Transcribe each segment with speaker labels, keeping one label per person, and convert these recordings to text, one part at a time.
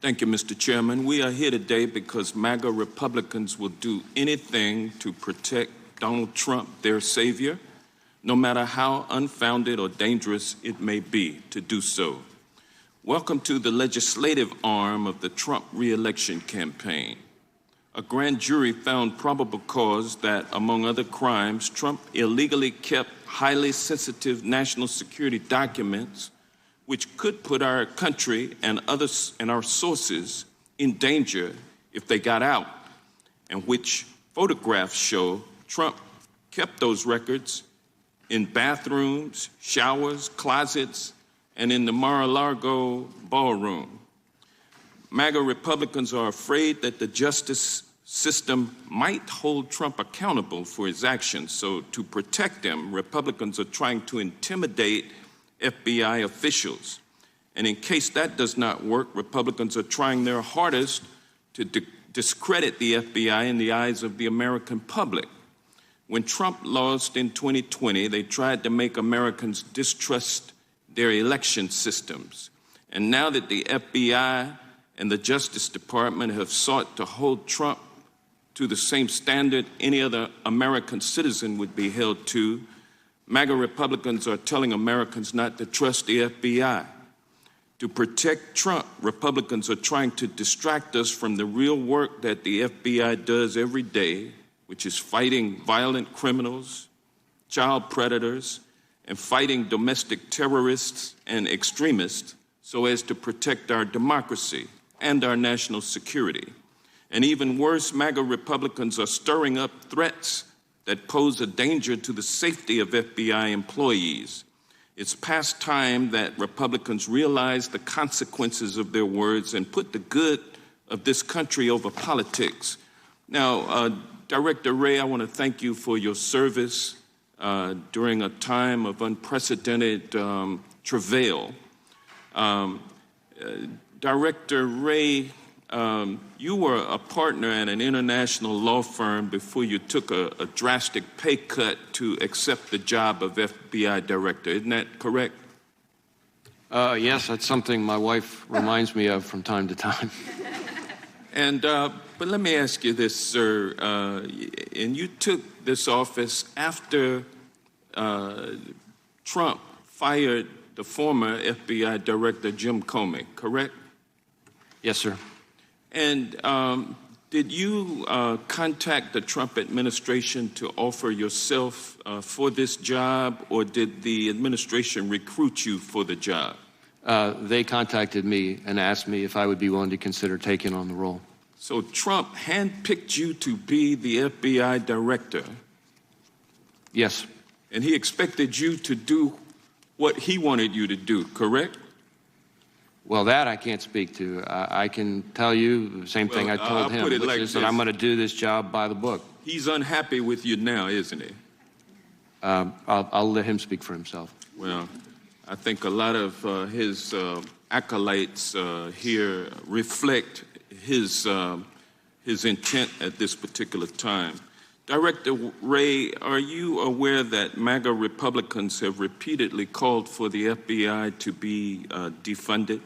Speaker 1: Thank you, Mr. Chairman. We are here today because MAGA Republicans will do anything to protect Donald Trump, their savior, no matter how unfounded or dangerous it may be to do so. Welcome to the legislative arm of the Trump re-election campaign. A grand jury found probable cause that, among other crimes, Trump illegally kept highly sensitive national security documents which could put our country and others and our sources in danger if they got out, and which photographs show Trump kept those records in bathrooms, showers, closets, and in the Mar-a-Lago ballroom. MAGA Republicans are afraid that the justice system might hold Trump accountable for his actions. So to protect him, Republicans are trying to intimidate FBI officials. And in case that does not work, Republicans are trying their hardest to discredit the FBI in the eyes of the American public. When Trump lost in 2020, they tried to make Americans distrust their election systems. And now that the FBI and the Justice Department have sought to hold Trump to the same standard any other American citizen would be held to, MAGA Republicans are telling Americans not to trust the FBI. To protect Trump, Republicans are trying to distract us from the real work that the FBI does every day, which is fighting violent criminals, child predators, and fighting domestic terrorists and extremists so as to protect our democracy and our national security. And even worse, MAGA Republicans are stirring up threats that pose a danger to the safety of FBI employees. It's past time that Republicans realize the consequences of their words and put the good of this country over politics. Now, Director Wray, I want to thank you for your service during a time of unprecedented travail. Director Wray, you were a partner at an international law firm before you took a drastic pay cut to accept the job of FBI director. Isn't that correct?
Speaker 2: Yes, that's something my wife reminds me of from time to time.
Speaker 1: And but let me ask you this, sir. And you took this office after Trump fired the former FBI director, Jim Comey, correct?
Speaker 2: Yes, sir.
Speaker 1: And did you contact the Trump administration to offer yourself for this job, or did the administration recruit you for the job?
Speaker 2: They contacted me and asked me if I would be willing to consider taking on the role.
Speaker 1: So Trump handpicked you to be the FBI director?
Speaker 2: Yes.
Speaker 1: And he expected you to do what he wanted you to do, correct?
Speaker 2: Well, that I can't speak to. I can tell you the same thing I told him, which is that I'm going to do this job by the book.
Speaker 1: He's unhappy with you now, isn't he?
Speaker 2: I'll let him speak for himself.
Speaker 1: Well, I think a lot of his acolytes here reflect his intent at this particular time. Director Wray, are you aware that MAGA Republicans have repeatedly called for the FBI to be defunded?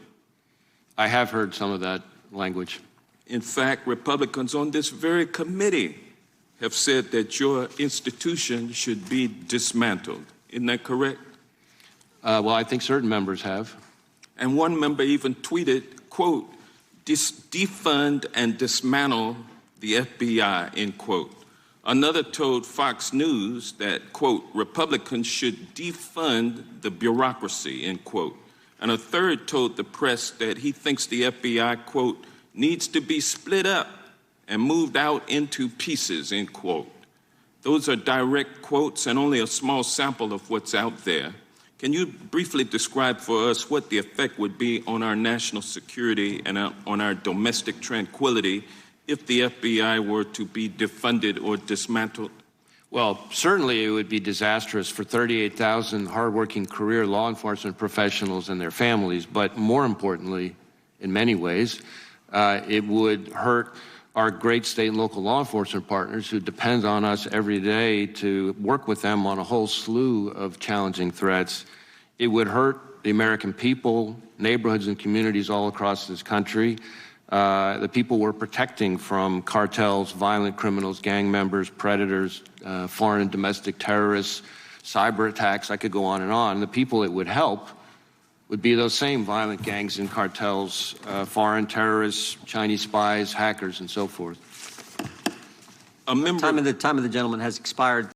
Speaker 2: I have heard some of that language.
Speaker 1: In fact, Republicans on this very committee have said that your institution should be dismantled. Isn't that correct?
Speaker 2: Well, I think certain members have.
Speaker 1: And one member even tweeted, quote, defund and dismantle the FBI, end quote. Another told Fox News that, quote, Republicans should defund the bureaucracy, end quote. And a third told the press that he thinks the FBI, quote, needs to be split up and moved out into pieces, end quote. Those are direct quotes and only a small sample of what's out there. Can you briefly describe for us what the effect would be on our national security and on our domestic tranquility if the FBI were to be defunded or dismantled?
Speaker 2: Well, certainly it would be disastrous for 38,000 hardworking career law enforcement professionals and their families, but more importantly, in many ways, it would hurt our great state and local law enforcement partners who depend on us every day to work with them on a whole slew of challenging threats. It would hurt the American people, neighborhoods and communities all across this country, the people we're protecting from cartels, violent criminals, gang members, predators, foreign and domestic terrorists, cyber attacks. I could go on and on. The people it would help would be those same violent gangs and cartels, foreign terrorists, Chinese spies, hackers, and so forth.
Speaker 1: A member.
Speaker 3: Time of the gentleman has expired.